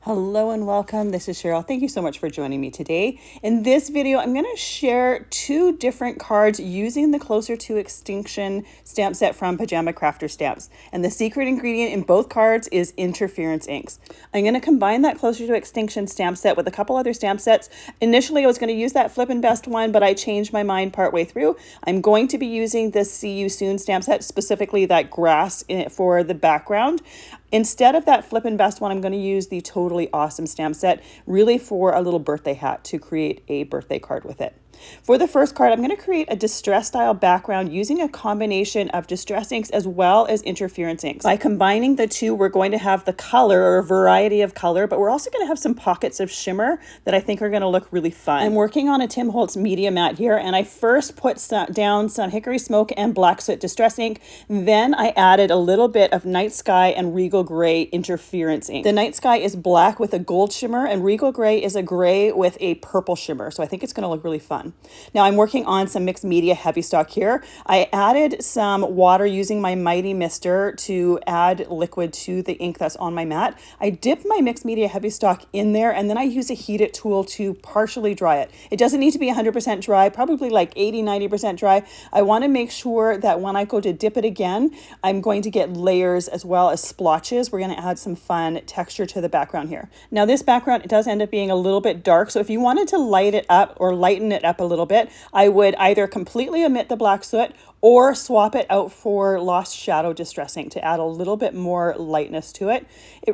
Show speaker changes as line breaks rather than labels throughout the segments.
Hello and welcome. This is Cheryl. Thank you so much for joining me today. In this video, I'm going to share two different cards using the Closer to Extinction stamp set from Pajama Crafter Stamps. And the secret ingredient in both cards is interference inks. I'm going to combine that Closer to Extinction stamp set with a couple other stamp sets. Initially, I was going to use that Flip and Best one, but I changed my mind partway through. I'm going to be using the See You Soon stamp set, specifically that grass for the background. Instead of that Flip and Best one, I'm going to use the Totally Awesome stamp set, really for a little birthday hat to create a birthday card with it. For the first card, I'm going to create a distress style background using a combination of distress inks as well as interference inks. By combining the two, we're going to have the color or a variety of color, but we're also going to have some pockets of shimmer that I think are going to look really fun. I'm working on a Tim Holtz media mat here, and I first put down some Hickory Smoke and Black Soot distress ink. Then I added a little bit of Night Sky and Regal Gray interference ink. The Night Sky is black with a gold shimmer, and Regal Gray is a gray with a purple shimmer. So I think it's going to look really fun. Now I'm working on some mixed media Heavystock here. I added some water using my Mighty Mister to add liquid to the ink that's on my mat. I dip my mixed media Heavystock in there, and then I use a heat it tool to partially dry it. It doesn't need to be 100% dry, probably like 80–90% dry. I want to make sure that when I go to dip it again, I'm going to get layers as well as splotches. We're going to add some fun texture to the background here. Now this background, it does end up being a little bit dark, so if you wanted to light it up or lighten it up a little bit, I would either completely omit the black soot or swap it out for Lost Shadow Distress Ink to add a little bit more lightness to it.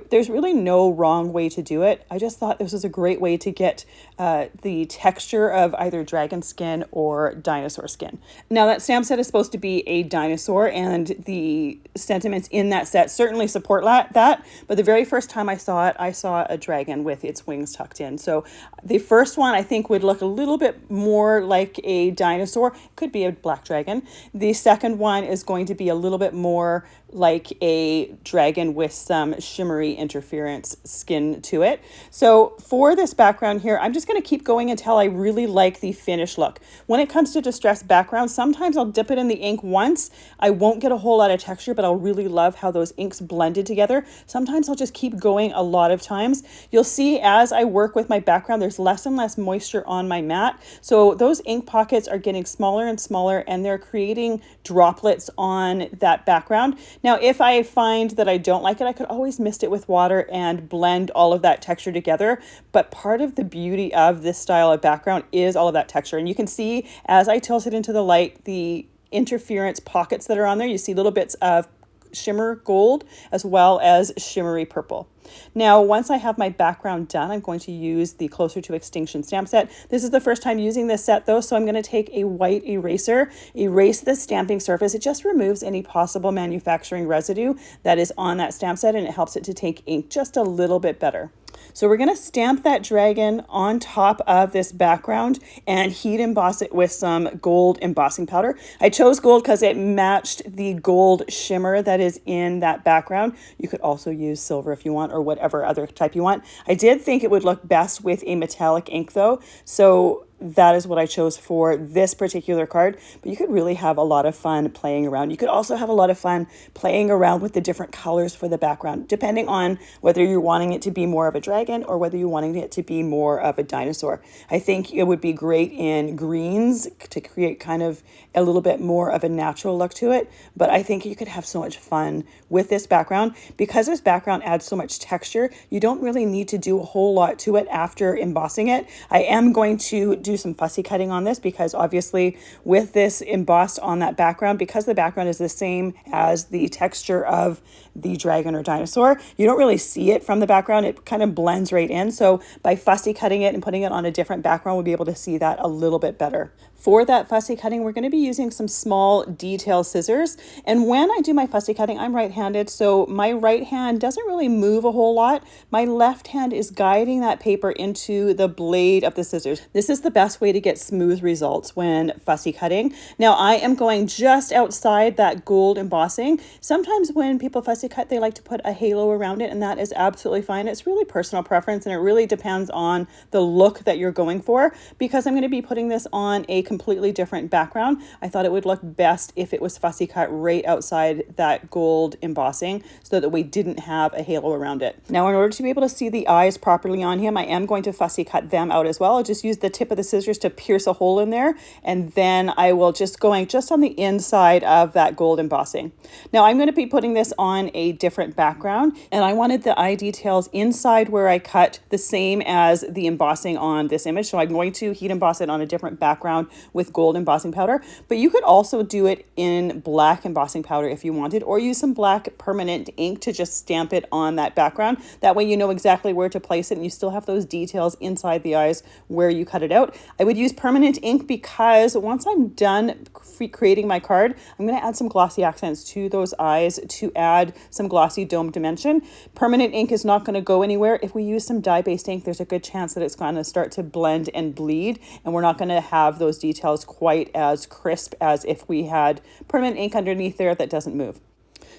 There's really no wrong way to do it. I just thought this was a great way to get the texture of either dragon skin or dinosaur skin. Now that stamp set is supposed to be a dinosaur, and the sentiments in that set certainly support that, but the very first time I saw a dragon with its wings tucked in. So the first one I think would look a little bit more like a dinosaur. Could be a black dragon. The second one is going to be a little bit more like a dragon with some shimmery interference skin to it. So for this background here, I'm just going to keep going until I really like the finished look. When it comes to distressed backgrounds, sometimes I'll dip it in the ink once. I won't get a whole lot of texture, but I'll really love how those inks blended together. Sometimes I'll just keep going a lot of times. You'll see as I work with my background, there's less and less moisture on my mat. So those ink pockets are getting smaller and smaller, and they're creating droplets on that background. Now, if I find that I don't like it, I could always mist it with water and blend all of that texture together. But part of the beauty of this style of background is all of that texture. And you can see as I tilt it into the light, the interference pockets that are on there, you see little bits of shimmer gold as well as shimmery purple. Now, once I have my background done, I'm going to use the Closer to Extinction stamp set. This is the first time using this set though, so I'm going to take a white eraser, erase the stamping surface. It just removes any possible manufacturing residue that is on that stamp set, and it helps it to take ink just a little bit better. So we're going to stamp that dragon on top of this background and heat emboss it with some gold embossing powder. I chose gold because it matched the gold shimmer that is in that background. You could also use silver if you want, or whatever other type you want. I did think it would look best with a metallic ink though, so that is what I chose for this particular card, but you could really have a lot of fun playing around. You could also have a lot of fun playing around with the different colors for the background, depending on whether you're wanting it to be more of a dragon or whether you're wanting it to be more of a dinosaur. I think it would be great in greens to create kind of a little bit more of a natural look to it, but I think you could have so much fun with this background. Because this background adds so much texture, you don't really need to do a whole lot to it after embossing it. I am going to do some fussy cutting on this because obviously with this embossed on that background, because the background is the same as the texture of the dragon or dinosaur, you don't really see it from the background. It kind of blends right in. So by fussy cutting it and putting it on a different background, we'll be able to see that a little bit better. For that fussy cutting, we're going to be using some small detail scissors. And when I do my fussy cutting, I'm right-handed, so my right hand doesn't really move a whole lot. My left hand is guiding that paper into the blade of the scissors. This is the best way to get smooth results when fussy cutting. Now I am going just outside that gold embossing. Sometimes when people fussy cut, they like to put a halo around it, and that is absolutely fine. It's really personal preference, and it really depends on the look that you're going for. Because I'm going to be putting this on a completely different background, I thought it would look best if it was fussy cut right outside that gold embossing so that we didn't have a halo around it. Now in order to be able to see the eyes properly on him, I am going to fussy cut them out as well. I'll just use the tip of the scissors to pierce a hole in there, and then I will just going just on the inside of that gold embossing. Now I'm going to be putting this on a different background, and I wanted the eye details inside where I cut the same as the embossing on this image. So I'm going to heat emboss it on a different background with gold embossing powder, but you could also do it in black embossing powder if you wanted, or use some black permanent ink to just stamp it on that background. That way you know exactly where to place it, and you still have those details inside the eyes where you cut it out. I would use permanent ink because once I'm done creating my card, I'm going to add some glossy accents to those eyes to add some glossy dome dimension. Permanent ink is not going to go anywhere. If we use some dye-based ink, there's a good chance that it's going to start to blend and bleed, and we're not going to have those details quite as crisp as if we had permanent ink underneath there that doesn't move.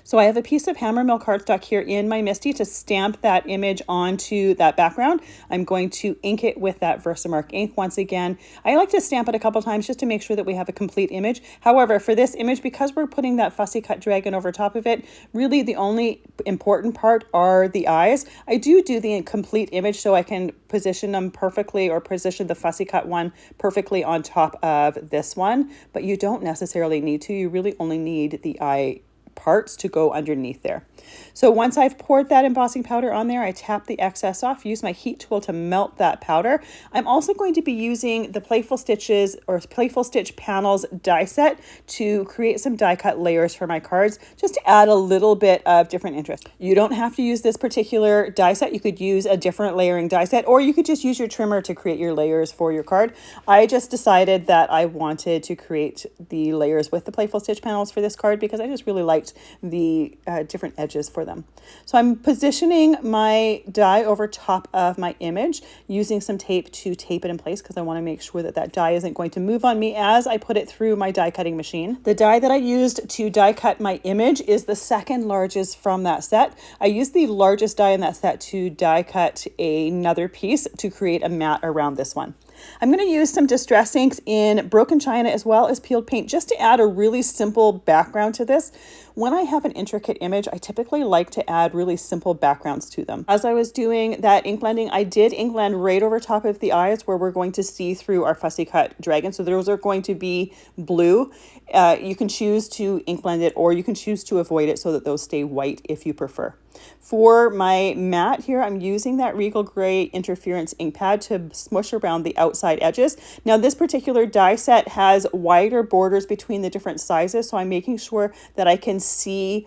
So I have a piece of Hammermill cardstock here in my Misti to stamp that image onto that background. I'm going to ink it with that Versamark ink once again. I like to stamp it a couple times just to make sure that we have a complete image. However, for this image, because we're putting that fussy cut dragon over top of it, really the only important part are the eyes. I do the complete image so I can position them perfectly, or position the fussy cut one perfectly on top of this one, but you don't necessarily need to. You really only need the eye parts to go underneath there. So once I've poured that embossing powder on there, I tap the excess off, use my heat tool to melt that powder. I'm also going to be using the Playful Stitches or Playful Stitch Panels die set to create some die cut layers for my cards, just to add a little bit of different interest. You don't have to use this particular die set. You could use a different layering die set, or you could just use your trimmer to create your layers for your card. I just decided that I wanted to create the layers with the Playful Stitch Panels for this card because I just really liked the different edges for them. So I'm positioning my die over top of my image using some tape to tape it in place because I want to make sure that that die isn't going to move on me as I put it through my die cutting machine. The die that I used to die cut my image is the second largest from that set. I used the largest die in that set to die cut another piece to create a mat around this one. I'm going to use some distress inks in Broken China as well as peeled paint just to add a really simple background to this. When I have an intricate image, I typically like to add really simple backgrounds to them. As I was doing that ink blending, I did ink blend right over top of the eyes where we're going to see through our fussy cut dragon. So those are going to be blue. You can choose to ink blend it, or you can choose to avoid it so that those stay white if you prefer. For my mat here, I'm using that Regal Gray Interference ink pad to smush around the outside edges. Now this particular die set has wider borders between the different sizes, so I'm making sure that I can see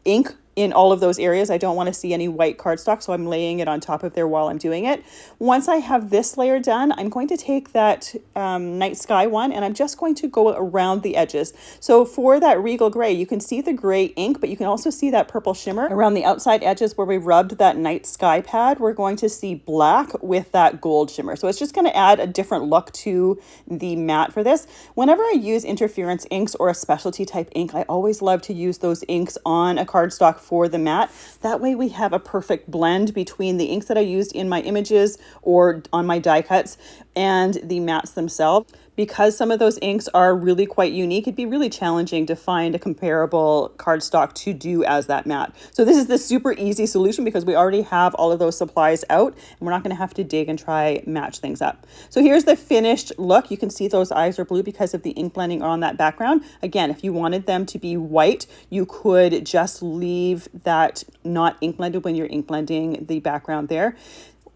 ink in all of those areas. I don't want to see any white cardstock, so I'm laying it on top of there while I'm doing it. Once I have this layer done, I'm going to take that Night Sky one and I'm just going to go around the edges. So for that Regal Gray, you can see the gray ink, but you can also see that purple shimmer. Around the outside edges where we rubbed that Night Sky pad, we're going to see black with that gold shimmer. So it's just going to add a different look to the mat for this. Whenever I use interference inks or a specialty type ink, I always love to use those inks on a cardstock for the mat. That way we have a perfect blend between the inks that I used in my images or on my die cuts and the mats themselves. Because some of those inks are really quite unique, it'd be really challenging to find a comparable cardstock to do as that mat. So this is the super easy solution because we already have all of those supplies out and we're not going to have to dig and try match things up. So here's the finished look. You can see those eyes are blue because of the ink blending on that background. Again, if you wanted them to be white, you could just leave that not ink blended when you're ink blending the background there.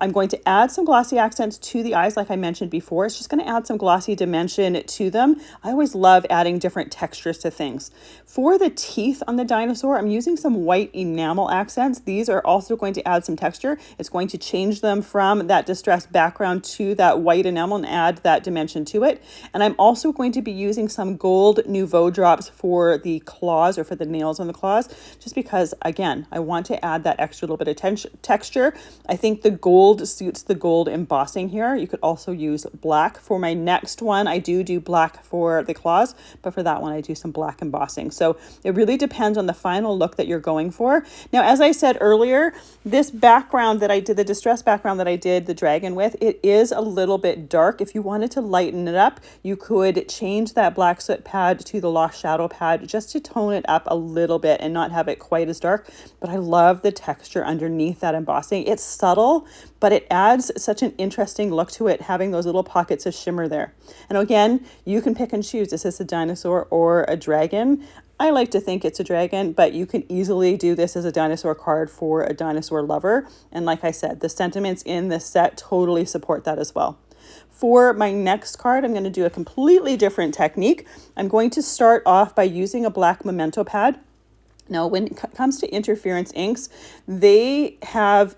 I'm going to add some glossy accents to the eyes like I mentioned before. It's just going to add some glossy dimension to them. I always love adding different textures to things. For the teeth on the dinosaur, I'm using some white enamel accents. These are also going to add some texture. It's going to change them from that distressed background to that white enamel and add that dimension to it. And I'm also going to be using some gold Nouveau drops for the claws or for the nails on the claws, just because, again, I want to add that extra little bit of texture. I think the gold gold suits the gold embossing here. You could also use black. For my next one, I do black for the claws, but for that one, I do some black embossing. So it really depends on the final look that you're going for. Now, as I said earlier, this background that I did, the distress background that I did the dragon with, it is a little bit dark. If you wanted to lighten it up, you could change that black soot pad to the Lost Shadow pad just to tone it up a little bit and not have it quite as dark. But I love the texture underneath that embossing. It's subtle, but it adds such an interesting look to it, having those little pockets of shimmer there. And again, you can pick and choose. Is this a dinosaur or a dragon? I like to think it's a dragon, but you can easily do this as a dinosaur card for a dinosaur lover. And like I said, the sentiments in this set totally support that as well. For my next card, I'm going to do a completely different technique. I'm going to start off by using a black memento pad. Now, when it comes to interference inks, they have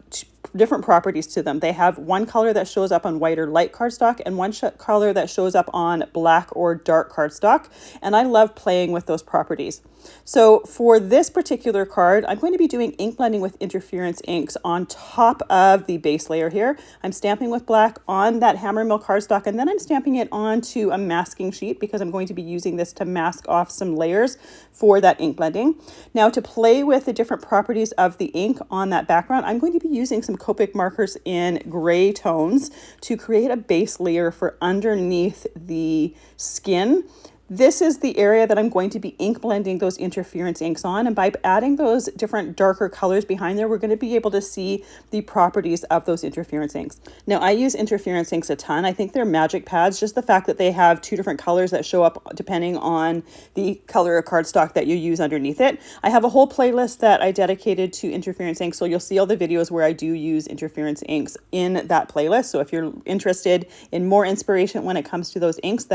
different properties to them. They have one color that shows up on white or light cardstock and one color that shows up on black or dark cardstock. And I love playing with those properties. So for this particular card, I'm going to be doing ink blending with interference inks on top of the base layer here. I'm stamping with black on that Hammermill cardstock, and then I'm stamping it onto a masking sheet because I'm going to be using this to mask off some layers for that ink blending. Now, to play with the different properties of the ink on that background, I'm going to be using some Copic markers in gray tones to create a base layer for underneath the skin. This is the area that I'm going to be ink blending those interference inks on. And by adding those different darker colors behind there, we're going to be able to see the properties of those interference inks. Now, I use interference inks a ton. I think they're magic pads. Just the fact that they have two different colors that show up depending on the color of cardstock that you use underneath it. I have a whole playlist that I dedicated to interference inks. So you'll see all the videos where I do use interference inks in that playlist. So if you're interested in more inspiration when it comes to those inks,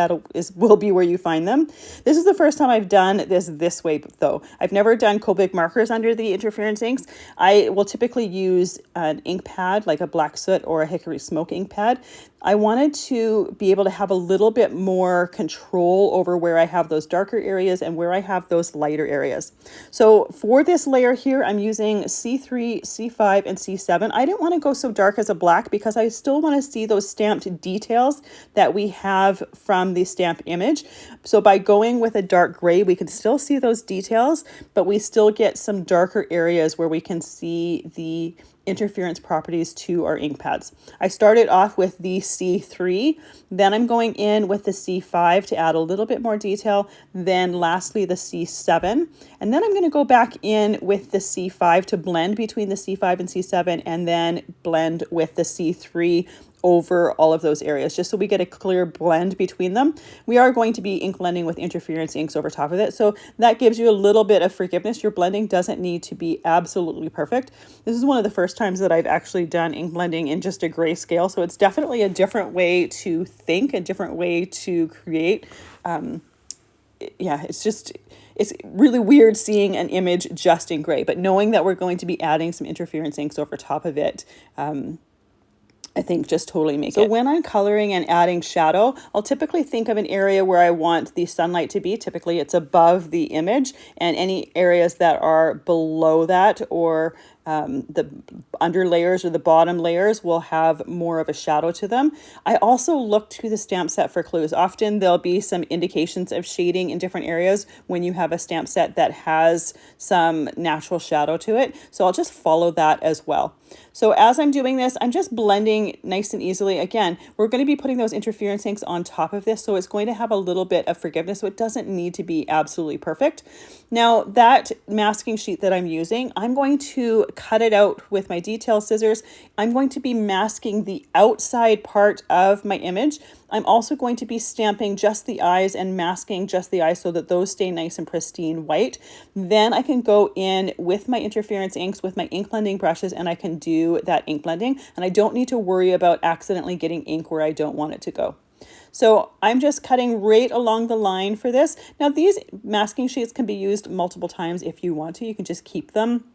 will be where you find them. This is the first time I've done this way though. I've never done Copic markers under the interference inks. I will typically use an ink pad like a black soot or a Hickory smoke ink pad. I wanted to be able to have a little bit more control over where I have those darker areas and where I have those lighter areas. So for this layer here, I'm using C3, C5, and C7. I didn't want to go so dark as a black because I still want to see those stamped details that we have from the stamp image. So by going with a dark gray, we can still see those details, but we still get some darker areas where we can see the interference properties to our ink pads. I started off with the C3, then I'm going in with the C5 to add a little bit more detail, then lastly the C7, and then I'm going to go back in with the C5 to blend between the C5 and C7, and then blend with the C3 over all of those areas, just so we get a clear blend between them. We are going to be ink blending with interference inks over top of it, so that gives you a little bit of forgiveness. Your blending doesn't need to be absolutely perfect. This is one of the first times that I've actually done ink blending in just a grayscale, so it's definitely a different way to think, a different way to create. Yeah, it's really weird seeing an image just in gray, but knowing that we're going to be adding some interference inks over top of it, I think just totally make it. So when I'm coloring and adding shadow, I'll typically think of an area where I want the sunlight to be. Typically it's above the image, and any areas that are below that or the under layers or the bottom layers will have more of a shadow to them. I also look to the stamp set for clues. Often there'll be some indications of shading in different areas when you have a stamp set that has some natural shadow to it. So I'll just follow that as well. So as I'm doing this, I'm just blending nice and easily. Again, we're going to be putting those interference inks on top of this, so it's going to have a little bit of forgiveness, so it doesn't need to be absolutely perfect. Now, that masking sheet that I'm using, I'm going to cut it out with my detail scissors. I'm going to be masking the outside part of my image. I'm also going to be stamping just the eyes and masking just the eyes so that those stay nice and pristine white. Then I can go in with my interference inks, with my ink blending brushes, and I can do that ink blending. And I don't need to worry about accidentally getting ink where I don't want it to go. So I'm just cutting right along the line for this. Now, these masking sheets can be used multiple times if you want to. You can just keep them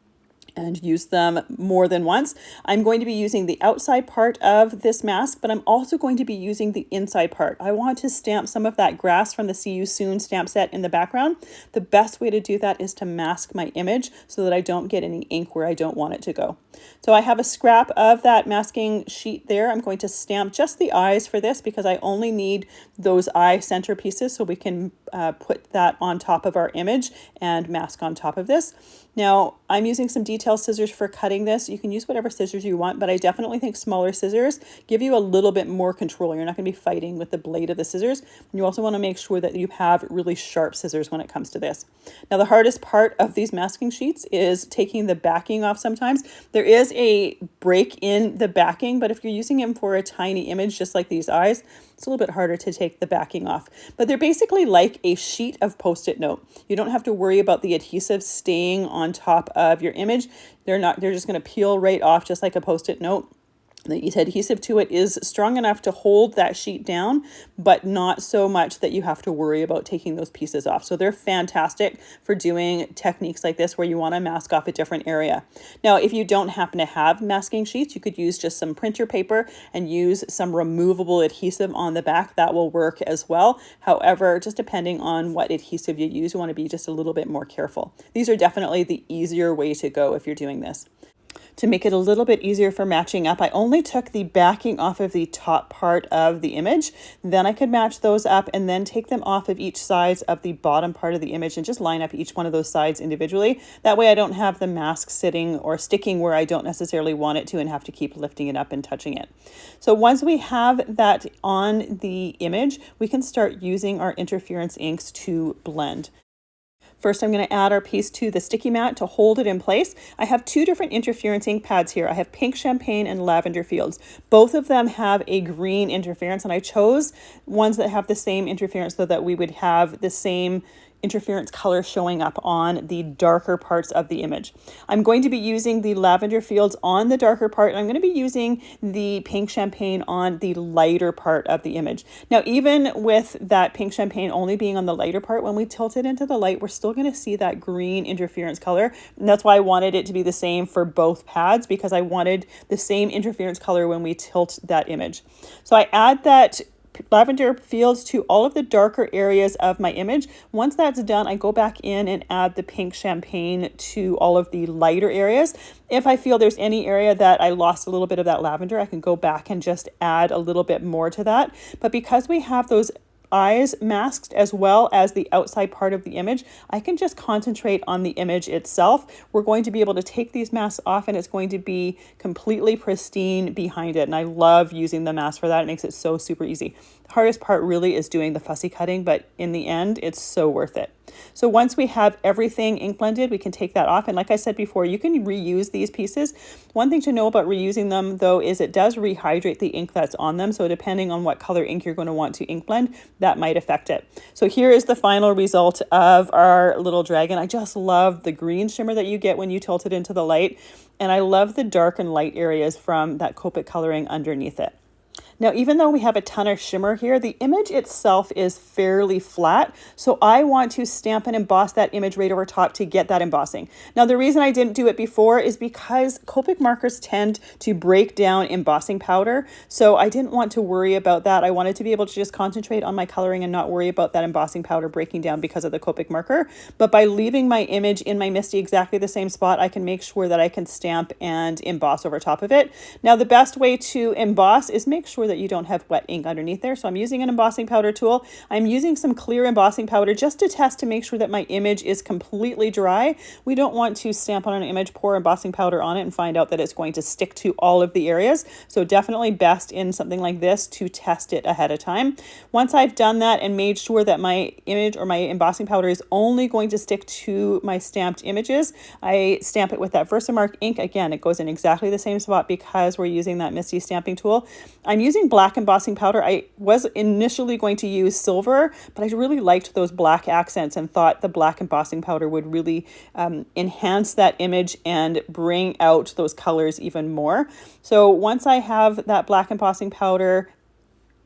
and use them more than once. I'm going to be using the outside part of this mask, but I'm also going to be using the inside part. I want to stamp some of that grass from the See You Soon stamp set in the background. The best way to do that is to mask my image so that I don't get any ink where I don't want it to go. So I have a scrap of that masking sheet there. I'm going to stamp just the eyes for this because I only need those eye center pieces, so we can put that on top of our image and mask on top of this. Now, I'm using some detail scissors for cutting this. You can use whatever scissors you want, but I definitely think smaller scissors give you a little bit more control. You're not going to be fighting with the blade of the scissors. And you also want to make sure that you have really sharp scissors when it comes to this. Now, the hardest part of these masking sheets is taking the backing off sometimes. There is a break in the backing, but if you're using them for a tiny image, just like these eyes, it's a little bit harder to take the backing off. But they're basically like a sheet of Post-it note. You don't have to worry about the adhesive staying on top of your image. They're just going to peel right off just like a Post-it note. The adhesive to it is strong enough to hold that sheet down, but not so much that you have to worry about taking those pieces off. So they're fantastic for doing techniques like this where you want to mask off a different area. Now, if you don't happen to have masking sheets, you could use just some printer paper and use some removable adhesive on the back. That will work as well. However, just depending on what adhesive you use, you want to be just a little bit more careful. These are definitely the easier way to go if you're doing this. To make it a little bit easier for matching up, I only took the backing off of the top part of the image. Then I could match those up and then take them off of each side of the bottom part of the image and just line up each one of those sides individually. That way I don't have the mask sitting or sticking where I don't necessarily want it to and have to keep lifting it up and touching it. So once we have that on the image, we can start using our interference inks to blend. First, I'm going to add our piece to the sticky mat to hold it in place. I have two different interference ink pads here. I have Pink Champagne and Lavender Fields. Both of them have a green interference, and I chose ones that have the same interference so that we would have the same interference color showing up on the darker parts of the image. I'm going to be using the Lavender Fields on the darker part, and I'm going to be using the Pink Champagne on the lighter part of the image. Now, even with that Pink Champagne only being on the lighter part, when we tilt it into the light, we're still going to see that green interference color. And that's why I wanted it to be the same for both pads, because I wanted the same interference color when we tilt that image. So I add that Lavender Fields to all of the darker areas of my image. Once that's done, I go back in and add the Pink Champagne to all of the lighter areas. If I feel there's any area that I lost a little bit of that lavender, I can go back and just add a little bit more to that. But because we have those eyes masked as well as the outside part of the image, I can just concentrate on the image itself. We're going to be able to take these masks off and it's going to be completely pristine behind it. And I love using the mask for that. It makes it so super easy. The hardest part really is doing the fussy cutting, but in the end, it's so worth it. So once we have everything ink blended, we can take that off. And like I said before, you can reuse these pieces. One thing to know about reusing them though is it does rehydrate the ink that's on them. So depending on what color ink you're going to want to ink blend, that might affect it. So here is the final result of our little dragon. I just love the green shimmer that you get when you tilt it into the light. And I love the dark and light areas from that Copic coloring underneath it. Now, even though we have a ton of shimmer here, the image itself is fairly flat. So I want to stamp and emboss that image right over top to get that embossing. Now, the reason I didn't do it before is because Copic markers tend to break down embossing powder. So I didn't want to worry about that. I wanted to be able to just concentrate on my coloring and not worry about that embossing powder breaking down because of the Copic marker. But by leaving my image in my Misti exactly the same spot, I can make sure that I can stamp and emboss over top of it. Now, the best way to emboss is make sure that you don't have wet ink underneath there. So I'm using an embossing powder tool. I'm using some clear embossing powder just to test to make sure that my image is completely dry. We don't want to stamp on an image, pour embossing powder on it and find out that it's going to stick to all of the areas. So definitely best in something like this to test it ahead of time. Once I've done that and made sure that my image or my embossing powder is only going to stick to my stamped images, I stamp it with that Versamark ink. Again, it goes in exactly the same spot because we're using that Misti stamping tool. I'm using black embossing powder. I was initially going to use silver, but I really liked those black accents and thought the black embossing powder would really enhance that image and bring out those colors even more. So once I have that black embossing powder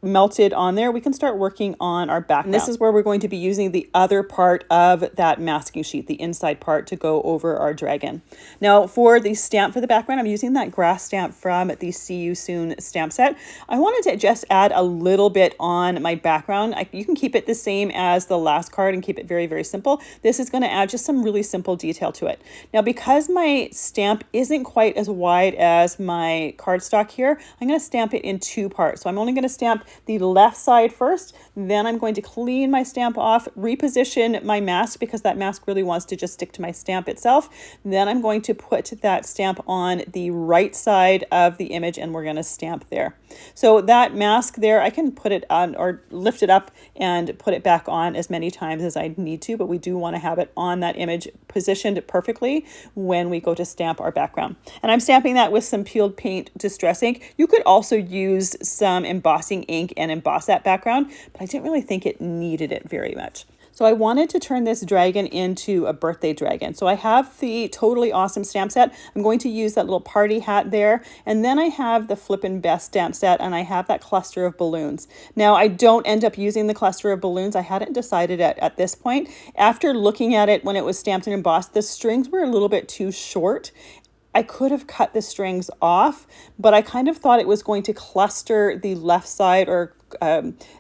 melted on there, we can start working on our background. And this is where we're going to be using the other part of that masking sheet, the inside part, to go over our dragon. Now for the stamp for the background, I'm using that grass stamp from the See You Soon stamp set. I wanted to just add a little bit on my background. You can keep it the same as the last card and keep it very, very simple. This is going to add just some really simple detail to it. Now, because my stamp isn't quite as wide as my cardstock here, I'm going to stamp it in two parts. So I'm only going to stamp the left side first, then I'm going to clean my stamp off, reposition my mask because that mask really wants to just stick to my stamp itself. Then I'm going to put that stamp on the right side of the image and we're going to stamp there. So that mask there, I can put it on or lift it up and put it back on as many times as I need to, but we do want to have it on that image positioned perfectly when we go to stamp our background. And I'm stamping that with some peeled paint distress ink. You could also use some embossing ink and emboss that background, but I didn't really think it needed it very much. So I wanted to turn this dragon into a birthday dragon. So I have the Totally Awesome stamp set. I'm going to use that little party hat there. And then I have the Flippin' Best stamp set and I have that cluster of balloons. Now I don't end up using the cluster of balloons. I hadn't decided at this point. After looking at it when it was stamped and embossed, the strings were a little bit too short. I could have cut the strings off, but I kind of thought it was going to cluster the left side or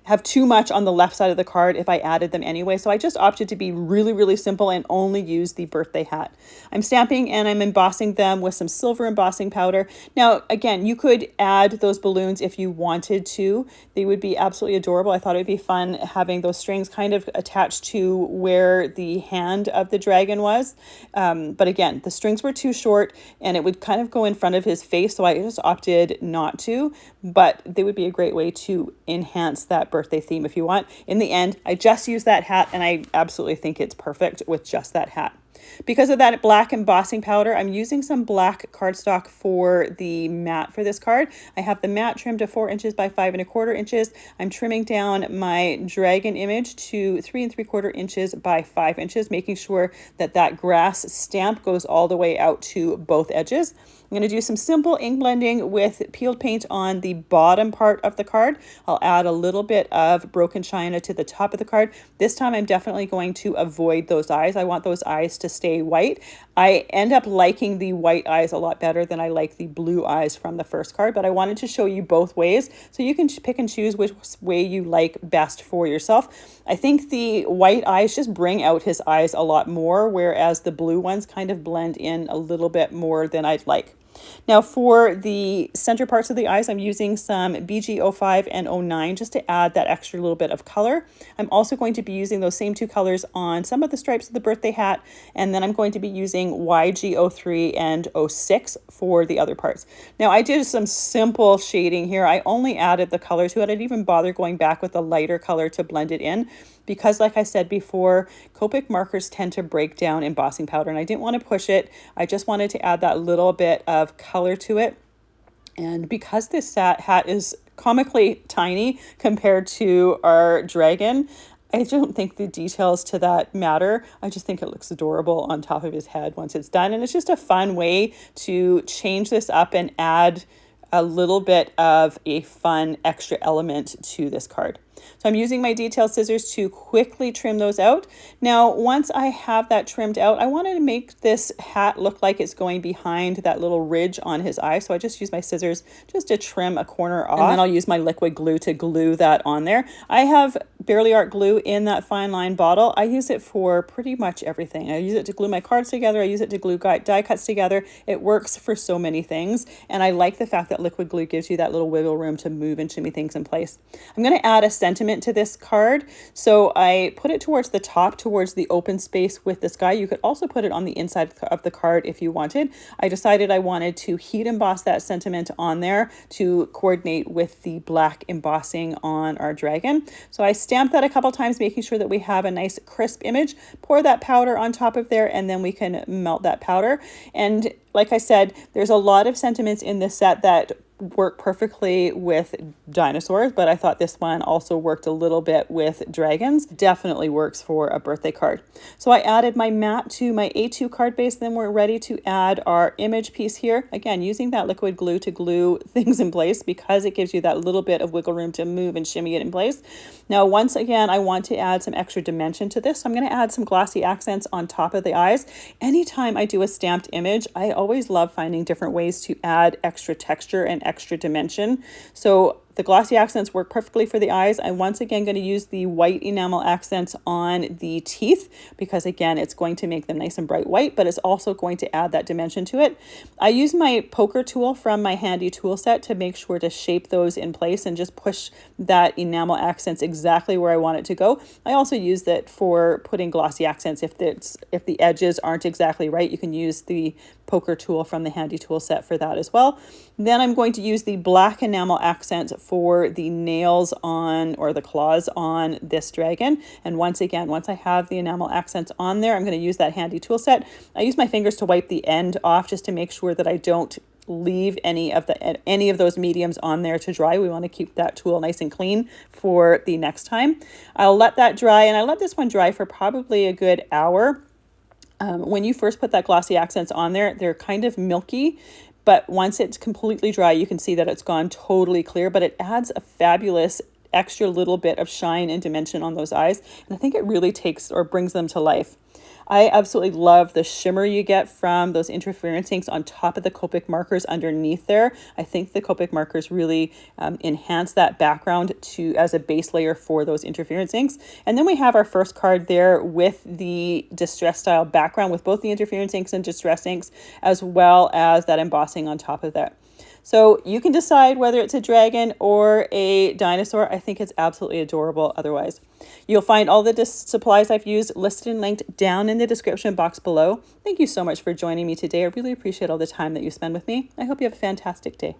have too much on the left side of the card if I added them anyway. So I just opted to be really, really simple and only use the birthday hat. I'm stamping and I'm embossing them with some silver embossing powder. Now, again, you could add those balloons if you wanted to. They would be absolutely adorable. I thought it would be fun having those strings kind of attached to where the hand of the dragon was. But again, the strings were too short and it would kind of go in front of his face. So I just opted not to, but they would be a great way to enhance that birthday theme if you want. In the end, I just use that hat and I absolutely think it's perfect with just that hat. Because of that black embossing powder, I'm using some black cardstock for the mat for this card. I have the mat trimmed to 4 inches by 5 1/4 inches. I'm trimming down my dragon image to 3 3/4 inches by 5 inches, making sure that that grass stamp goes all the way out to both edges. I'm going to do some simple ink blending with peeled paint on the bottom part of the card. I'll add a little bit of broken china to the top of the card. This time I'm definitely going to avoid those eyes. I want those eyes to stay white. I end up liking the white eyes a lot better than I like the blue eyes from the first card, but I wanted to show you both ways so you can pick and choose which way you like best for yourself. I think the white eyes just bring out his eyes a lot more, whereas the blue ones kind of blend in a little bit more than I'd like. Now for the center parts of the eyes, I'm using some BG05 and 09 just to add that extra little bit of color. I'm also going to be using those same two colors on some of the stripes of the birthday hat, and then I'm going to be using YG03 and 06 for the other parts. Now I did some simple shading here. I only added the color to it. I didn't even bother going back with a lighter color to blend it in, because like I said before, Copic markers tend to break down embossing powder and I didn't want to push it. I just wanted to add that little bit of color to it. And because this hat is comically tiny compared to our dragon, I don't think the details to that matter. I just think it looks adorable on top of his head once it's done. And it's just a fun way to change this up and add a little bit of a fun extra element to this card. So I'm using my detail scissors to quickly trim those out. Now, once I have that trimmed out, I wanted to make this hat look like it's going behind that little ridge on his eye. So I just use my scissors just to trim a corner off. And then I'll use my liquid glue to glue that on there. I have Barely Art glue in that fine line bottle. I use it for pretty much everything. I use it to glue my cards together. I use it to glue die cuts together. It works for so many things. And I like the fact that liquid glue gives you that little wiggle room to move and shimmy things in place. I'm going to add a sentiment to this card. So I put it towards the top, towards the open space with the sky. You could also put it on the inside of the card if you wanted. I decided I wanted to heat emboss that sentiment on there to coordinate with the black embossing on our dragon. So I stamped that a couple times, making sure that we have a nice crisp image. Pour that powder on top of there, and then we can melt that powder. And like I said, there's a lot of sentiments in this set that work perfectly with dinosaurs, but I thought this one also worked a little bit with dragons. Definitely works for a birthday card. So I added my mat to my A2 card base. Then we're ready to add our image piece here. Again, using that liquid glue to glue things in place because it gives you that little bit of wiggle room to move and shimmy it in place. Now, once again, I want to add some extra dimension to this. So I'm going to add some glossy accents on top of the eyes. Anytime I do a stamped image, I always love finding different ways to add extra texture and extra dimension. So the glossy accents work perfectly for the eyes. I'm once again going to use the white enamel accents on the teeth because again, it's going to make them nice and bright white, but it's also going to add that dimension to it. I use my poker tool from my handy tool set to make sure to shape those in place and just push that enamel accents exactly where I want it to go. I also use that for putting glossy accents. If the edges aren't exactly right, you can use the poker tool from the handy tool set for that as well. Then I'm going to use the black enamel accent for the nails on, or the claws on this dragon. And once again, once I have the enamel accents on there, I'm going to use that handy tool set. I use my fingers to wipe the end off just to make sure that I don't leave any of those mediums on there to dry. We want to keep that tool nice and clean for the next time. I'll let that dry, and I let this one dry for probably a good hour. When you first put that glossy accents on there, they're kind of milky, but once it's completely dry, you can see that it's gone totally clear, but it adds a fabulous extra little bit of shine and dimension on those eyes. And I think it really takes or brings them to life. I absolutely love the shimmer you get from those interference inks on top of the Copic markers underneath there. I think the Copic markers really enhance that background as a base layer for those interference inks. And then we have our first card there with the distress style background with both the interference inks and distress inks, as well as that embossing on top of that. So you can decide whether it's a dragon or a dinosaur. I think it's absolutely adorable otherwise. You'll find all the supplies I've used listed and linked down in the description box below. Thank you so much for joining me today. I really appreciate all the time that you spend with me. I hope you have a fantastic day.